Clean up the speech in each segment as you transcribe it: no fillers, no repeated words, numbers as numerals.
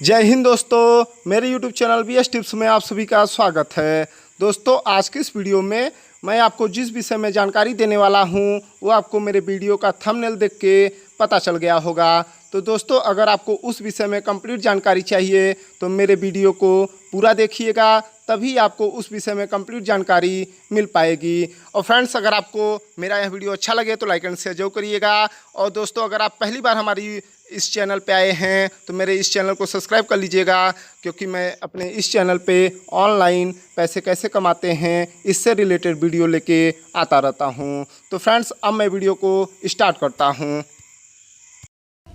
जय हिंद दोस्तों, मेरे YouTube चैनल BS टिप्स में आप सभी का स्वागत है। दोस्तों, आज की इस वीडियो में मैं आपको जिस विषय में जानकारी देने वाला हूं वो आपको मेरे वीडियो का थंबनेल देख के पता चल गया होगा। तो दोस्तों, अगर आपको उस विषय में कंप्लीट जानकारी चाहिए तो मेरे वीडियो को पूरा देखिएगा, तभी आपको उस विषय में कंप्लीट जानकारी मिल पाएगी। और फ्रेंड्स, अगर आपको मेरा यह वीडियो अच्छा लगे तो लाइक एंड शेयर जरूर करिएगा। और दोस्तों, अगर आप पहली बार हमारी इस चैनल पे आए हैं तो मेरे इस चैनल को सब्सक्राइब कर लीजिएगा, क्योंकि मैं अपने इस चैनल पे ऑनलाइन पैसे कैसे कमाते हैं इससे रिलेटेड वीडियो लेके आता रहता हूं। तो फ्रेंड्स, अब मैं वीडियो को स्टार्ट करता हूं।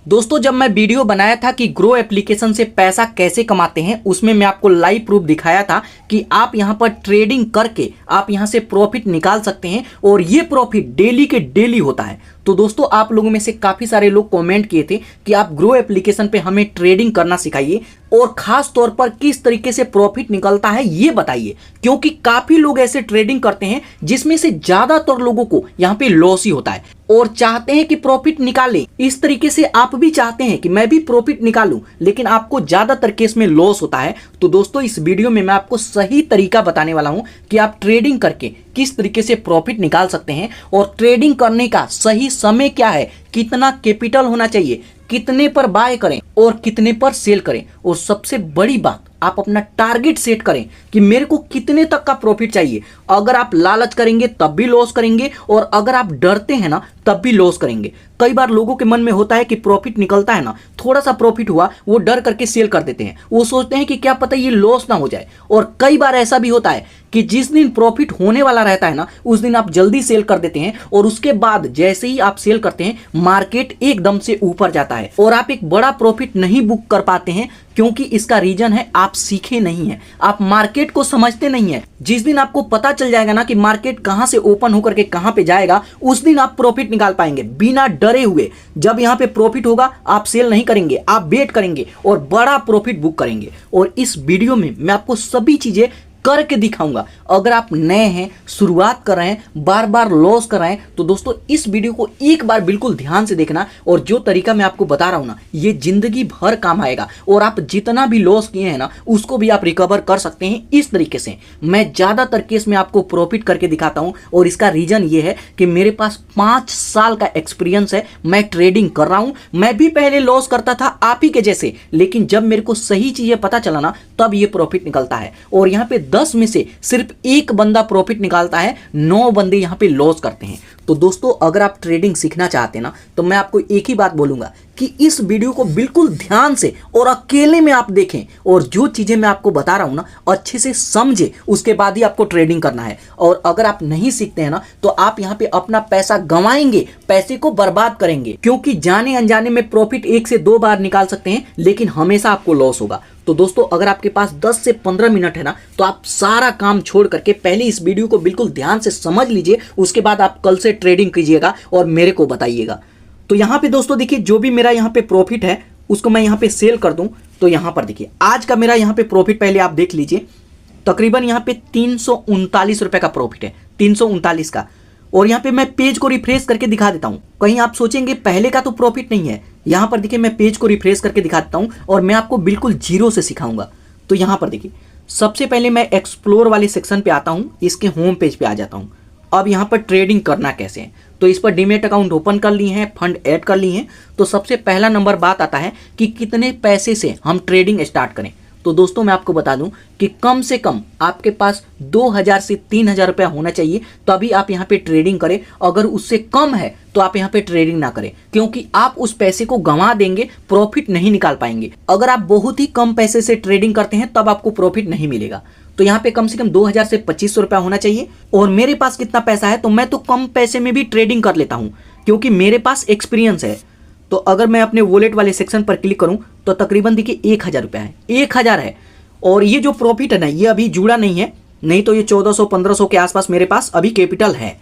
दोस्तों, जब मैं वीडियो बनाया था कि ग्रो एप्लीकेशन से पैसा कैसे कमाते हैं, उसमें मैं आपको लाइव प्रूफ दिखाया था कि आप यहां पर ट्रेडिंग करके आप यहां से प्रॉफिट निकाल सकते हैं और ये प्रॉफिट डेली के डेली होता है। तो दोस्तों, आप लोगों में से काफ़ी सारे लोग कमेंट किए थे कि आप ग्रो एप्लीकेशन पे हमें ट्रेडिंग करना सिखाइए और ख़ास तौर पर किस तरीके से प्रॉफिट निकलता है ये बताइए, क्योंकि काफ़ी लोग ऐसे ट्रेडिंग करते हैं जिसमें से ज़्यादातर लोगों को यहाँ पे लॉस ही होता है और चाहते हैं कि प्रॉफिट निकालें। इस तरीके से आप भी चाहते हैं कि मैं भी प्रॉफिट निकालूं, लेकिन आपको ज़्यादातर केस में लॉस होता है। तो दोस्तों, इस वीडियो में मैं आपको सही तरीका बताने वाला हूं कि आप ट्रेडिंग करके किस तरीके से प्रॉफिट निकाल सकते हैं और ट्रेडिंग करने का सही समय क्या है, कितना कैपिटल होना चाहिए, कितने पर बाय करें और कितने पर सेल करें, और सबसे बड़ी बात, आप अपना टारगेट सेट करें कि मेरे को कितने तक का प्रॉफिट चाहिए। अगर आप लालच करेंगे तब भी लॉस करेंगे और अगर आप डरते हैं ना तब भी लॉस करेंगे। कई बार लोगों के मन में होता है कि प्रॉफिट निकलता है ना, थोड़ा सा प्रॉफिट हुआ वो डर करके सेल कर देते हैं। वो सोचते हैं कि क्या पता ये लॉस ना हो जाए। और कई बार ऐसा भी होता है कि जिस दिन प्रॉफिट होने वाला रहता है ना, उस दिन आप जल्दी सेल कर देते हैं और उसके बाद जैसे ही आप सेल करते हैं मार्केट एकदम से ऊपर जाता है और आप एक बड़ा प्रॉफिट नहीं बुक कर पाते हैं, क्योंकि इसका रीजन है आप सीखे नहीं हैं, आप मार्केट को समझते नहीं हैं। जिस दिन आपको पता चल जाएगा ना कि मार्केट कहां से ओपन होकर के कहां पे जाएगा, उस दिन आप प्रॉफिट निकाल पाएंगे बिना डरे हुए। जब यहां पे प्रॉफिट होगा आप सेल नहीं करेंगे, आप वेट करेंगे और बड़ा प्रॉफिट बुक करेंगे। और इस वीडियो में मैं आपको सभी चीजें करके दिखाऊंगा। अगर आप नए हैं, शुरुआत कर रहे हैं, बार बार लॉस कर रहे हैं, तो दोस्तों इस वीडियो को एक बार बिल्कुल ध्यान से देखना। और जो तरीका मैं आपको बता रहा हूं ना, ये जिंदगी भर काम आएगा और आप जितना भी लॉस किए हैं ना उसको भी आप रिकवर कर सकते हैं। इस तरीके से मैं ज्यादातर केस में आपको प्रॉफिट करके दिखाता हूं और इसका रीजन ये है कि मेरे पास 5 साल का एक्सपीरियंस है। मैं ट्रेडिंग कर रहा हूं, मैं भी पहले लॉस करता था आप ही के जैसे, लेकिन जब मेरे को सही चीजें पता चला ना तब ये प्रॉफिट निकलता है। और यहाँ पे 10 में से सिर्फ एक बंदा प्रॉफिट निकालता है, 9 बंदे यहां पे लॉस करते हैं। तो दोस्तों, अगर आप ट्रेडिंग सीखना चाहते हैं ना, तो मैं आपको एक ही बात बोलूंगा कि इस वीडियो को बिल्कुल ध्यान से और अकेले में आप देखें और जो चीजें मैं आपको बता रहा हूं ना अच्छे से समझे, उसके बाद ही आपको ट्रेडिंग करना है। और अगर आप नहीं सीखते हैं ना तो आप यहां पे अपना पैसा गंवाएंगे, पैसे को बर्बाद करेंगे, क्योंकि जाने अनजाने में प्रॉफिट 1 से 2 बार निकाल सकते हैं, लेकिन हमेशा आपको लॉस होगा। तो दोस्तों, अगर आपके पास 10 से 15 मिनट है ना, तो आप सारा काम छोड़ करके पहले इस वीडियो को बिल्कुल ध्यान से समझ लीजिए, उसके बाद आप कल से ट्रेडिंग कीजिएगा और मेरे को बताइएगा। तो यहाँ पे दोस्तों देखिए, जो भी मेरा यहाँ पे प्रॉफिट है उसको मैं यहाँ पे सेल कर दूं, तो यहाँ पर देखिए आज का मेरा यहाँ पे प्रॉफिट पहले आप देख लीजिए, तकरीबन यहाँ पे 339 रुपए का प्रॉफिट है, 339 का। और यहाँ पे मैं पेज को रिफ्रेश करके दिखा देता हूँ, कहीं आप सोचेंगे पहले का तो प्रॉफिट नहीं है। यहाँ पर देखिए मैं पेज को रिफ्रेश करके दिखा देता हूँ और मैं आपको बिल्कुल जीरो से सिखाऊंगा। तो यहाँ पर देखिए, सबसे पहले मैं एक्सप्लोर वाले सेक्शन पे आता हूँ, इसके होम पेज पे आ जाता हूँ। अब यहाँ पर ट्रेडिंग करना कैसे है, तो इस पर डीमेट अकाउंट ओपन कर लिए हैं, फंड ऐड कर लिए हैं। तो सबसे पहला नंबर बात आता है कि कितने पैसे से हम ट्रेडिंग स्टार्ट करें। तो दोस्तों, मैं आपको बता दूं कि कम से कम आपके पास 2000 से 3000 रुपया होना चाहिए, तभी आप यहाँ पे ट्रेडिंग करें। अगर उससे कम है तो आप यहाँ पे ट्रेडिंग ना करें, क्योंकि आप उस पैसे को गंवा देंगे, प्रॉफिट नहीं निकाल पाएंगे। अगर आप बहुत ही कम पैसे से ट्रेडिंग करते हैं तब आपको प्रॉफिट नहीं मिलेगा। तो यहाँ पे कम से कम 2000 से 2500 रुपया होना चाहिए। और मेरे पास कितना पैसा है, तो मैं तो कम पैसे में भी ट्रेडिंग कर लेता हूँ, क्योंकि मेरे पास एक्सपीरियंस है। तो अगर मैं अपने वॉलेट वाले सेक्शन पर क्लिक करूं तो तकरीबन देखिए 1000 रुपया है, 1000 है। और ये जो प्रॉफिट है ना, ये अभी जुड़ा नहीं है, नहीं तो ये 1400-1500 के आसपास मेरे पास अभी कैपिटल है।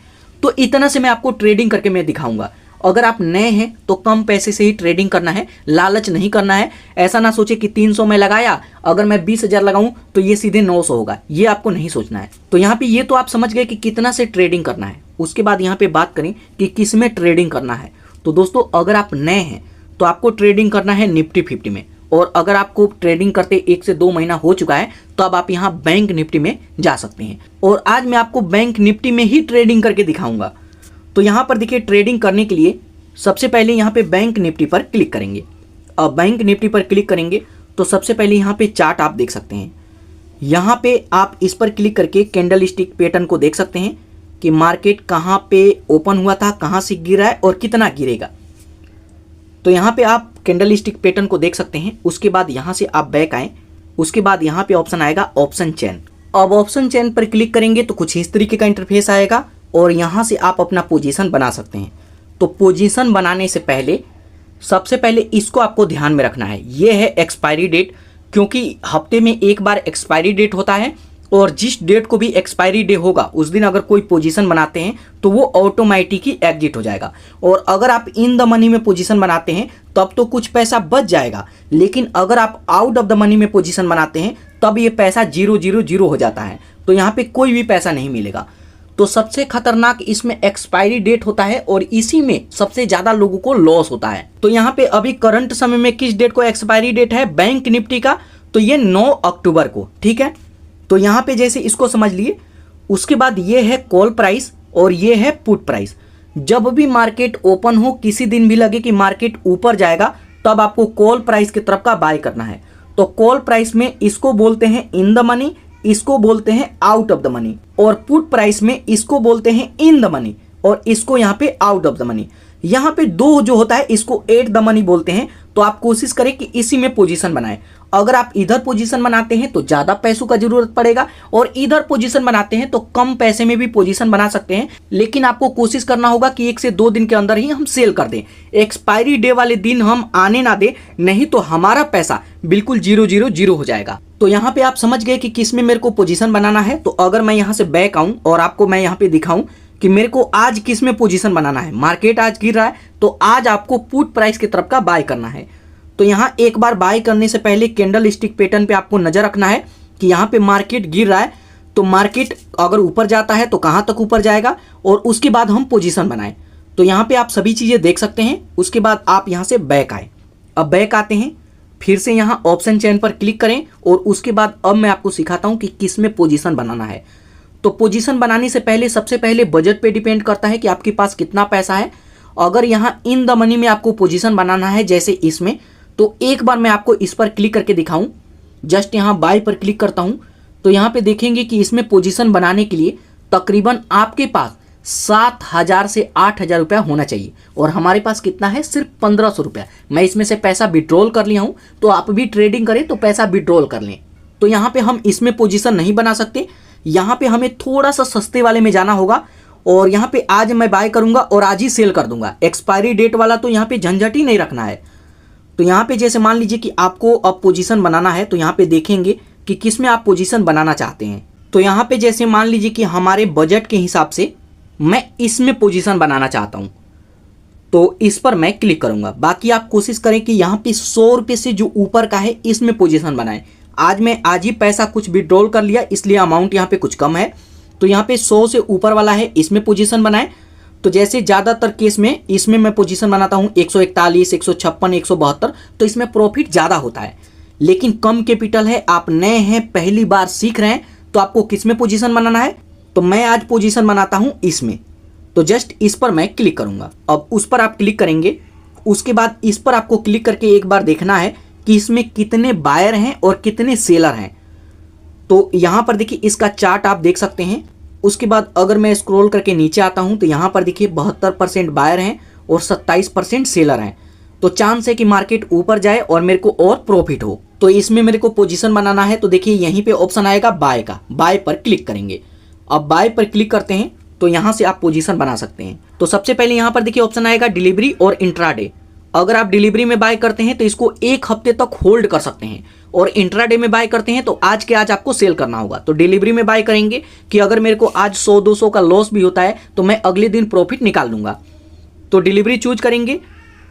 तो इतना से मैं आपको ट्रेडिंग करके मैं दिखाऊंगा। अगर आप नए हैं तो कम पैसे से ही ट्रेडिंग करना है, लालच नहीं करना है। ऐसा ना सोचे कि 300 में लगाया, अगर मैं 20,000 लगाऊं तो ये सीधे 900 होगा, ये आपको नहीं सोचना है। तो यहाँ पे ये तो आप समझ गए कि कितना से ट्रेडिंग करना है। उसके बाद यहाँ पे बात करें कि किस में ट्रेडिंग करना है। तो दोस्तों, अगर आप नए हैं तो आपको ट्रेडिंग करना है निफ्टी 50 में। और अगर आपको ट्रेडिंग करते 1 से 2 महीना हो चुका है तो अब आप यहाँ बैंक निफ्टी में जा सकते हैं। और आज मैं आपको बैंक निफ्टी में ही ट्रेडिंग करके दिखाऊंगा। तो यहाँ पर देखिए, ट्रेडिंग करने के लिए सबसे पहले यहाँ पे बैंक निफ्टी पर क्लिक करेंगे। अब बैंक निफ्टी पर क्लिक करेंगे तो सबसे पहले यहाँ पे चार्ट आप देख सकते हैं। यहाँ पे आप इस पर क्लिक करके कैंडल स्टिक पैटर्न को देख सकते हैं कि मार्केट कहाँ पे ओपन हुआ था, कहाँ से गिरा है और कितना गिरेगा। तो यहाँ पे आप कैंडल स्टिक पैटर्न को देख सकते हैं। उसके बाद यहाँ से आप बैक आए, उसके बाद यहाँ पे ऑप्शन आएगा ऑप्शन चेन। अब ऑप्शन चेन पर क्लिक करेंगे तो कुछ इस तरीके का इंटरफेस आएगा और यहाँ से आप अपना पोजीशन बना सकते हैं। तो पोजीशन बनाने से पहले सबसे पहले इसको आपको ध्यान में रखना है, ये है एक्सपायरी डेट, क्योंकि हफ्ते में एक बार एक्सपायरी डेट होता है और जिस डेट को भी एक्सपायरी डे होगा उस दिन अगर कोई पोजीशन बनाते हैं तो वो ऑटोमेटिक ही एग्जिट हो जाएगा। और अगर आप इन द मनी में पोजीशन बनाते हैं तब तो कुछ पैसा बच जाएगा, लेकिन अगर आप आउट ऑफ द मनी में पोजीशन बनाते हैं तब ये पैसा 000 हो जाता है, तो यहाँ पे कोई भी पैसा नहीं मिलेगा। तो सबसे खतरनाक इसमें एक्सपायरी डेट होता है और इसी में सबसे ज्यादा लोगों को लॉस होता है। तो यहाँ पे अभी करंट समय में किस डेट को एक्सपायरी डेट है बैंक निफ्टी का, तो ये 9 अक्टूबर को, ठीक है। तो यहाँ पे जैसे इसको समझ लिए, उसके बाद ये है कॉल प्राइस और ये है पुट प्राइस। जब भी मार्केट ओपन हो, किसी दिन भी लगे कि मार्केट ऊपर जाएगा, तब आपको कॉल प्राइस की तरफ का बाय करना है। तो कॉल प्राइस में इसको बोलते हैं इन द मनी, इसको बोलते हैं आउट ऑफ द मनी, और पुट प्राइस में इसको बोलते हैं इन द मनी और इसको यहाँ पे आउट ऑफ द मनी। यहाँ पे दो जो होता है इसको एट द मनी बोलते हैं। तो आप कोशिश करें कि इसी में पोजीशन बनाएं। अगर आप इधर पोजीशन बनाते हैं तो ज्यादा पैसों का जरूरत पड़ेगा और इधर पोजीशन बनाते हैं तो कम पैसे में भी पोजीशन बना सकते हैं, लेकिन आपको कोशिश करना होगा कि 1 से 2 दिन के अंदर ही हम सेल कर दें। एक्सपायरी डे वाले दिन हम आने ना दें, नहीं तो हमारा पैसा बिल्कुल 000 हो जाएगा। तो यहाँ पे आप समझ गए कि किस में मेरे को पोजीशन बनाना है। तो अगर मैं यहाँ से बैक आऊं और आपको मैं यहाँ पे दिखाऊं कि मेरे को आज किस में पोजीशन बनाना है, मार्केट आज गिर रहा है तो आज आपको पुट प्राइस की तरफ का बाय करना है। तो यहाँ एक बार बाय करने से पहले कैंडल स्टिक पैटर्न पे आपको नजर रखना है कि यहाँ पे मार्केट गिर रहा है, तो मार्केट अगर ऊपर जाता है तो कहाँ तक ऊपर जाएगा और उसके बाद हम पोजीशन बनाएं। तो यहाँ पे आप सभी चीजें देख सकते हैं। उसके बाद आप यहाँ से बैक आए। अब बैक आते हैं, फिर से यहाँ ऑप्शन चेन पर क्लिक करें और उसके बाद अब मैं आपको सिखाता हूँ कि किस में पोजीशन बनाना है। तो पोजीशन बनाने से पहले सबसे पहले बजट पे डिपेंड करता है कि आपके पास कितना पैसा है। अगर यहाँ इन द मनी में आपको पोजीशन बनाना है जैसे इसमें, तो एक बार मैं आपको इस पर क्लिक करके दिखाऊं। जस्ट यहाँ बाय पर क्लिक करता हूं तो यहाँ पे देखेंगे कि इसमें पोजीशन बनाने के लिए तकरीबन आपके पास 7,000 से 8,000 रुपया होना चाहिए और हमारे पास कितना है, सिर्फ 1,500 रुपया। मैं इसमें से पैसा विड्रॉल कर लिया हूं, तो आप भी ट्रेडिंग करें तो पैसा विड्रॉल कर लें। तो यहाँ पे हम इसमें पोजीशन नहीं बना सकते, यहाँ पे हमें थोड़ा सा सस्ते वाले में जाना होगा और यहाँ पे आज मैं बाय करूंगा और आज ही सेल कर दूंगा। एक्सपायरी डेट वाला तो यहाँ पे झंझट ही नहीं रखना है। तो यहाँ पे जैसे मान लीजिए कि आपको अब पोजीशन बनाना है, तो यहाँ पे देखेंगे कि किस में आप पोजीशन बनाना चाहते हैं। तो यहाँ पे जैसे मान लीजिए कि हमारे बजट के हिसाब से मैं इसमें पोजीशन बनाना चाहता हूँ, तो इस पर मैं क्लिक करूंगा। बाकी आप कोशिश करें कि यहाँ पे 100 रुपये से जो ऊपर का है इसमें पोजीशन बनाएं। आज मैं आज ही पैसा कुछ विड्रॉल कर लिया, इसलिए अमाउंट यहाँ पे कुछ कम है। तो यहाँ पे 100 से ऊपर वाला है, इसमें पोजीशन बनाएं। तो जैसे ज़्यादातर केस में इसमें मैं पोजीशन बनाता हूँ 141, 156, 172, तो इसमें प्रॉफिट ज़्यादा होता है। लेकिन कम कैपिटल है, आप नए हैं, पहली बार सीख रहे हैं, तो आपको किस में पोजीशन बनाना है। तो मैं आज पोजीशन बनाता हूँ इसमें। तो जस्ट इस पर मैं क्लिक करूँगा। अब उस पर आप क्लिक करेंगे, उसके बाद इस पर आपको क्लिक करके एक बार देखना है कि इसमें कितने बायर हैं और कितने सेलर हैं। तो यहाँ पर देखिए इसका चार्ट आप देख सकते हैं। उसके बाद अगर मैं स्क्रॉल करके नीचे आता हूं तो यहाँ पर देखिए 72% बायर हैं और 27% सेलर हैं। तो चांस है कि मार्केट ऊपर जाए और मेरे को और प्रॉफिट हो। तो इसमें मेरे को पोजीशन बनाना है, तो देखिए यहीं पे ऑप्शन आएगा बाय का, बाय पर क्लिक करेंगे। अब बाय पर क्लिक करते हैं तो यहाँ से आप पोजीशन बना सकते हैं। तो सबसे पहले यहाँ पर देखिए ऑप्शन आएगा डिलीवरी और इंट्राडे। अगर आप डिलीवरी में बाय करते हैं तो इसको 1 हफ्ते तक होल्ड कर सकते हैं और इंट्राडे में बाय करते हैं तो आज के आज आपको सेल करना होगा। तो डिलीवरी में बाय करेंगे कि अगर मेरे को आज 100-200 का लॉस भी होता है तो मैं अगले दिन प्रॉफिट निकाल लूंगा। तो डिलीवरी चूज करेंगे।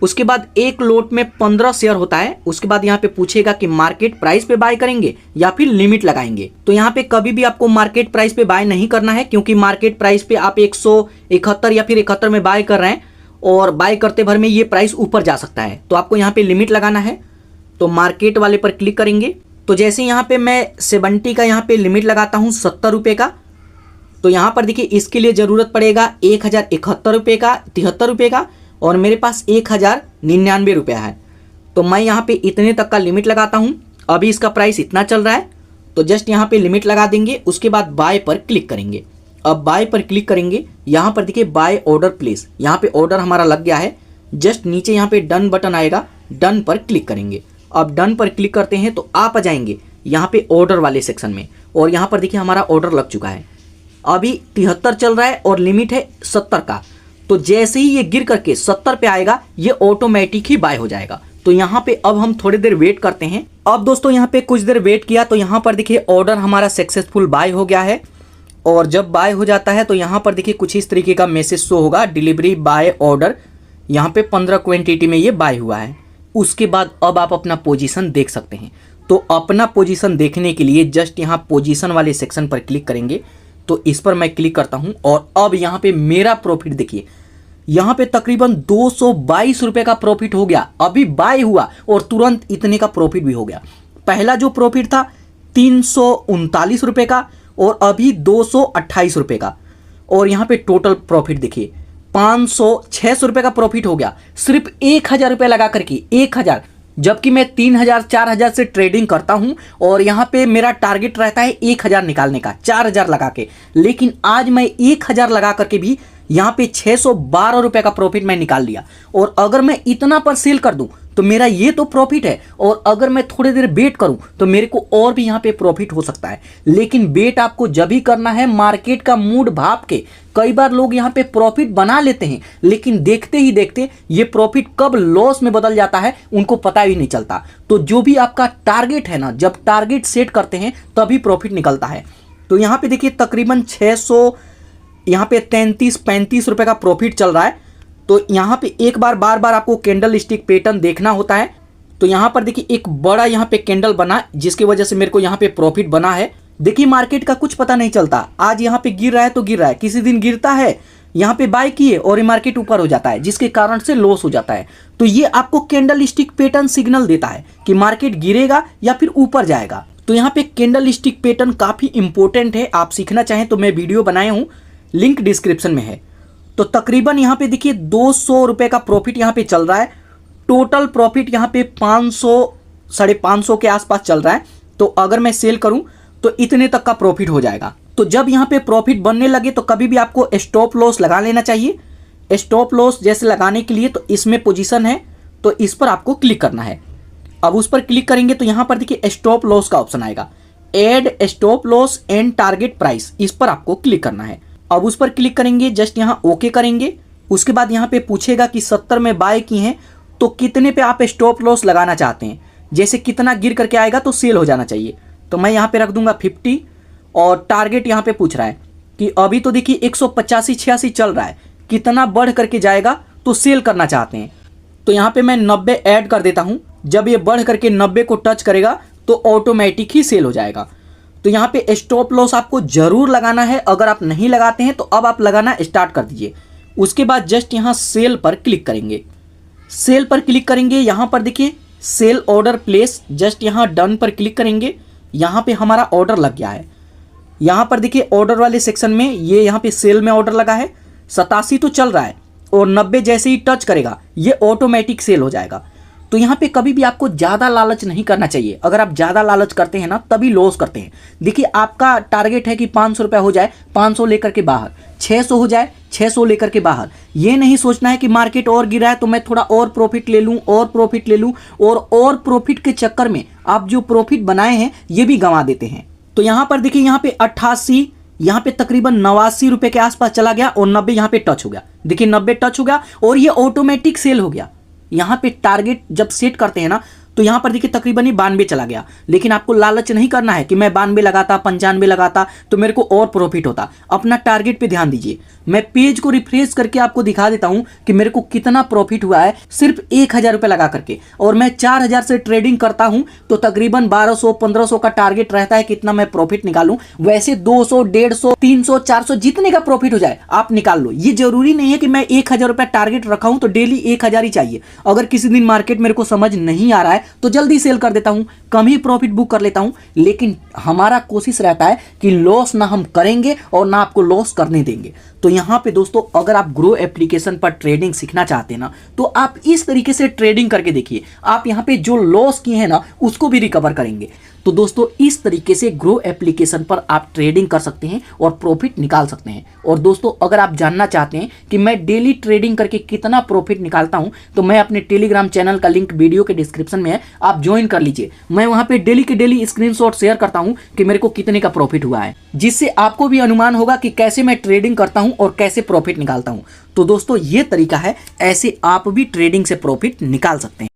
उसके बाद एक लोट में 15 शेयर होता है। उसके बाद यहाँ पे पूछेगा कि मार्केट प्राइस पे बाय करेंगे या फिर लिमिट लगाएंगे। तो यहाँ पे कभी भी आपको मार्केट प्राइस पे बाय नहीं करना है, क्योंकि मार्केट प्राइस पे आप 171 या फिर 71 में बाय कर रहे हैं और बाय करते भर में ये प्राइस ऊपर जा सकता है। तो आपको यहाँ पे लिमिट लगाना है। तो मार्केट वाले पर क्लिक करेंगे। तो जैसे यहाँ पे मैं 70 का यहाँ पे लिमिट लगाता हूँ 70 रुपये का, तो यहाँ पर देखिए इसके लिए ज़रूरत पड़ेगा 1071 रुपये का, 73 रुपये का, और मेरे पास 1099 रुपया है। तो मैं यहाँ पे इतने तक का लिमिट लगाता हूँ। अभी इसका प्राइस इतना चल रहा है, तो जस्ट यहाँ पे लिमिट लगा देंगे। उसके बाद बाय पर क्लिक करेंगे। अब बाय पर क्लिक करेंगे, यहाँ पर देखिए बाय ऑर्डर प्लेस, यहाँ पे ऑर्डर हमारा लग गया है। जस्ट नीचे यहाँ पे डन बटन आएगा, डन पर क्लिक करेंगे। अब डन पर क्लिक करते हैं तो आप आ जाएंगे यहाँ पे ऑर्डर वाले सेक्शन में, और यहाँ पर देखिए हमारा ऑर्डर लग चुका है। अभी 73 चल रहा है और लिमिट है 70 का। तो जैसे ही ये गिर करके 70 पे आएगा, ये ऑटोमेटिक ही बाय हो जाएगा। तो यहाँ पे अब हम थोड़ी देर वेट करते हैं। अब दोस्तों यहाँ पे कुछ देर वेट किया तो यहाँ पर देखिए ऑर्डर हमारा सक्सेसफुल बाय हो गया है। और जब बाय हो जाता है तो यहाँ पर देखिए कुछ इस तरीके का मैसेज शो होगा, डिलीवरी बाय ऑर्डर। यहाँ पे 15 क्वांटिटी में ये बाय हुआ है। उसके बाद अब आप अपना पोजीशन देख सकते हैं। तो अपना पोजीशन देखने के लिए जस्ट यहाँ पोजीशन वाले सेक्शन पर क्लिक करेंगे। तो इस पर मैं क्लिक करता हूँ और अब यहाँ पे मेरा प्रॉफिट देखिए, यहाँ पे तकरीबन 222 रुपये का प्रॉफिट हो गया। अभी बाय हुआ और तुरंत इतने का प्रॉफिट भी हो गया। पहला जो प्रॉफिट था 339 रुपये का और अभी 228 रुपये का। और यहाँ पे टोटल प्रॉफिट देखिए 506 रुपये का प्रॉफिट हो गया, सिर्फ 1000 रुपये लगा करके। 1000, जबकि मैं 3000 4000 से ट्रेडिंग करता हूं और यहाँ पे मेरा टारगेट रहता है 1000 निकालने का 4000 लगा के। लेकिन आज मैं 1000 लगा करके भी यहाँ पे 612 रुपये का प्रॉफिट मैं निकाल लिया। और अगर मैं इतना पर सेल कर दूं तो मेरा ये तो प्रॉफिट है, और अगर मैं थोड़ी देर वेट करूं तो मेरे को और भी यहाँ पे प्रॉफिट हो सकता है। लेकिन वेट आपको जब ही करना है मार्केट का मूड भाप के। कई बार लोग यहाँ पे प्रॉफिट बना लेते हैं, लेकिन देखते ही देखते ये प्रॉफिट कब लॉस में बदल जाता है उनको पता ही नहीं चलता। तो जो भी आपका टारगेट है ना, जब टारगेट सेट करते हैं तभी प्रॉफिट निकलता है। तो यहाँ पे देखिए तकरीबन 600 यहाँ पे 33-35 रुपये का प्रॉफिट चल रहा है। तो यहाँ पे एक बार बार बार आपको कैंडल स्टिक पैटर्न देखना होता है। तो यहाँ पर देखिए एक बड़ा यहाँ पे कैंडल बना, जिसकी वजह से मेरे को यहाँ पे प्रॉफिट बना है। देखिए मार्केट का कुछ पता नहीं चलता, आज यहाँ पे गिर रहा है तो गिर रहा है, किसी दिन गिरता है, यहाँ पे बाय किए और ये मार्केट ऊपर हो जाता है, जिसके कारण से लॉस हो जाता है। तो ये आपको कैंडल स्टिक पैटर्न सिग्नल देता है कि मार्केट गिरेगा या फिर ऊपर जाएगा। तो यहाँ पे कैंडल स्टिक पैटर्न काफी इंपॉर्टेंट है। आप सीखना चाहें तो मैं वीडियो बनाया हूँ, लिंक डिस्क्रिप्शन में है। तो तकरीबन यहाँ पे देखिए 200 रुपये का प्रॉफिट यहाँ पे चल रहा है। टोटल प्रॉफिट यहाँ पे 500-550 के आसपास चल रहा है। तो अगर मैं सेल करूं तो इतने तक का प्रॉफिट हो जाएगा। तो जब यहाँ पे प्रॉफिट बनने लगे तो कभी भी आपको स्टॉप लॉस लगा लेना चाहिए। स्टॉप लॉस जैसे लगाने के लिए तो इसमें पोजीशन है, तो इस पर आपको क्लिक करना है। अब उस पर क्लिक करेंगे तो यहाँ पर देखिए स्टॉप लॉस का ऑप्शन आएगा, add stop loss and target price, इस पर आपको क्लिक करना है। अब उस पर क्लिक करेंगे, जस्ट यहाँ ओके करेंगे। उसके बाद यहाँ पे पूछेगा कि 70 में बाय की हैं तो कितने पे आप स्टॉप लॉस लगाना चाहते हैं। जैसे कितना गिर करके आएगा तो सेल हो जाना चाहिए, तो मैं यहाँ पे रख दूंगा 50। और टारगेट यहाँ पे पूछ रहा है कि अभी तो देखिए 185-86 चल रहा है, कितना बढ़ करके जाएगा तो सेल करना चाहते हैं। तो यहाँ पे मैं 90 ऐड कर देता हूँ। जब ये बढ़ करके 90 को टच करेगा तो ऑटोमेटिक ही सेल हो जाएगा। तो यहाँ पे स्टॉप लॉस आपको जरूर लगाना है। अगर आप नहीं लगाते हैं तो अब आप लगाना स्टार्ट कर दीजिए। उसके बाद जस्ट यहाँ सेल पर क्लिक करेंगे। सेल पर क्लिक करेंगे, यहाँ पर देखिए सेल ऑर्डर प्लेस, जस्ट यहाँ डन पर क्लिक करेंगे। यहाँ पे हमारा ऑर्डर लग गया है। यहाँ पर देखिए ऑर्डर वाले सेक्शन में ये यहाँ पे सेल में ऑर्डर लगा है, 87 तो चल रहा है और 90 जैसे ही टच करेगा ये ऑटोमेटिक सेल हो जाएगा। तो यहाँ पे कभी भी आपको ज़्यादा लालच नहीं करना चाहिए। अगर आप ज़्यादा लालच करते हैं ना तभी लॉस करते हैं। देखिए आपका टारगेट है कि 500 रुपया हो जाए, 500 लेकर के बाहर, 600 हो जाए, 600 लेकर के बाहर। ये नहीं सोचना है कि मार्केट और गिरा है तो मैं थोड़ा और प्रॉफिट ले लूँ, और प्रॉफिट ले लूँ, और प्रॉफिट के चक्कर में आप जो प्रॉफिट बनाए हैं ये भी गंवा देते हैं। तो यहाँ पर देखिए यहाँ पे 88, यहाँ पे तकरीबन 89 रुपये के आसपास चला गया और 90 यहाँ पे टच हो गया। देखिए 90 टच हो गया और ये ऑटोमेटिक सेल हो गया। यहाँ पे टारगेट जब सेट करते हैं ना तो यहाँ पर देखिए तकरीबन 92 चला गया। लेकिन आपको लालच नहीं करना है कि मैं 92 लगाता, 95 लगाता तो मेरे को और प्रॉफिट होता। अपना टारगेट पे ध्यान दीजिए। मैं पेज को रिफ्रेश करके आपको दिखा देता हूँ कि मेरे को कितना प्रॉफिट हुआ है सिर्फ 1000 रुपये लगा करके। और मैं 4000 से ट्रेडिंग करता हूँ तो तकरीबन 1200-1500 का टारगेट रहता है कितना मैं प्रॉफिट निकालूं। वैसे 200, 150, 300, 400 जितने का प्रॉफिट हो जाए आप निकाल लो। ये जरूरी नहीं है कि मैं 1000 रुपया टारगेट रखा हूं तो डेली 1000 ही चाहिए। अगर किसी दिन मार्केट मेरे को समझ नहीं आ रहा है तो जल्दी सेल कर देता हूं, कम ही प्रॉफिट बुक कर लेता हूं। लेकिन हमारा कोशिश रहता है कि लॉस ना हम करेंगे और ना आपको लॉस करने देंगे। तो यहाँ पे दोस्तों अगर आप ग्रो एप्लीकेशन पर ट्रेडिंग सीखना चाहते हैं ना, तो आप इस तरीके से ट्रेडिंग करके देखिए, आप यहाँ पे जो लॉस किए हैं ना उसको भी रिकवर करेंगे। तो दोस्तों इस तरीके से ग्रो एप्लीकेशन पर आप ट्रेडिंग कर सकते हैं और प्रॉफिट निकाल सकते हैं। और दोस्तों अगर आप जानना चाहते हैं कि मैं डेली ट्रेडिंग करके कितना प्रॉफिट निकालता हूं, तो मैं अपने टेलीग्राम चैनल का लिंक वीडियो के डिस्क्रिप्शन में है, आप ज्वाइन कर लीजिए। मैं वहां पे डेली के डेली स्क्रीनशॉट शेयर करता हूं कि मेरे को कितने का प्रॉफिट हुआ है, जिससे आपको भी अनुमान होगा कि कैसे मैं ट्रेडिंग करता हूं और कैसे प्रॉफिट निकालता हूं। तो दोस्तों ये तरीका है, ऐसे आप भी ट्रेडिंग से प्रॉफिट निकाल सकते हैं।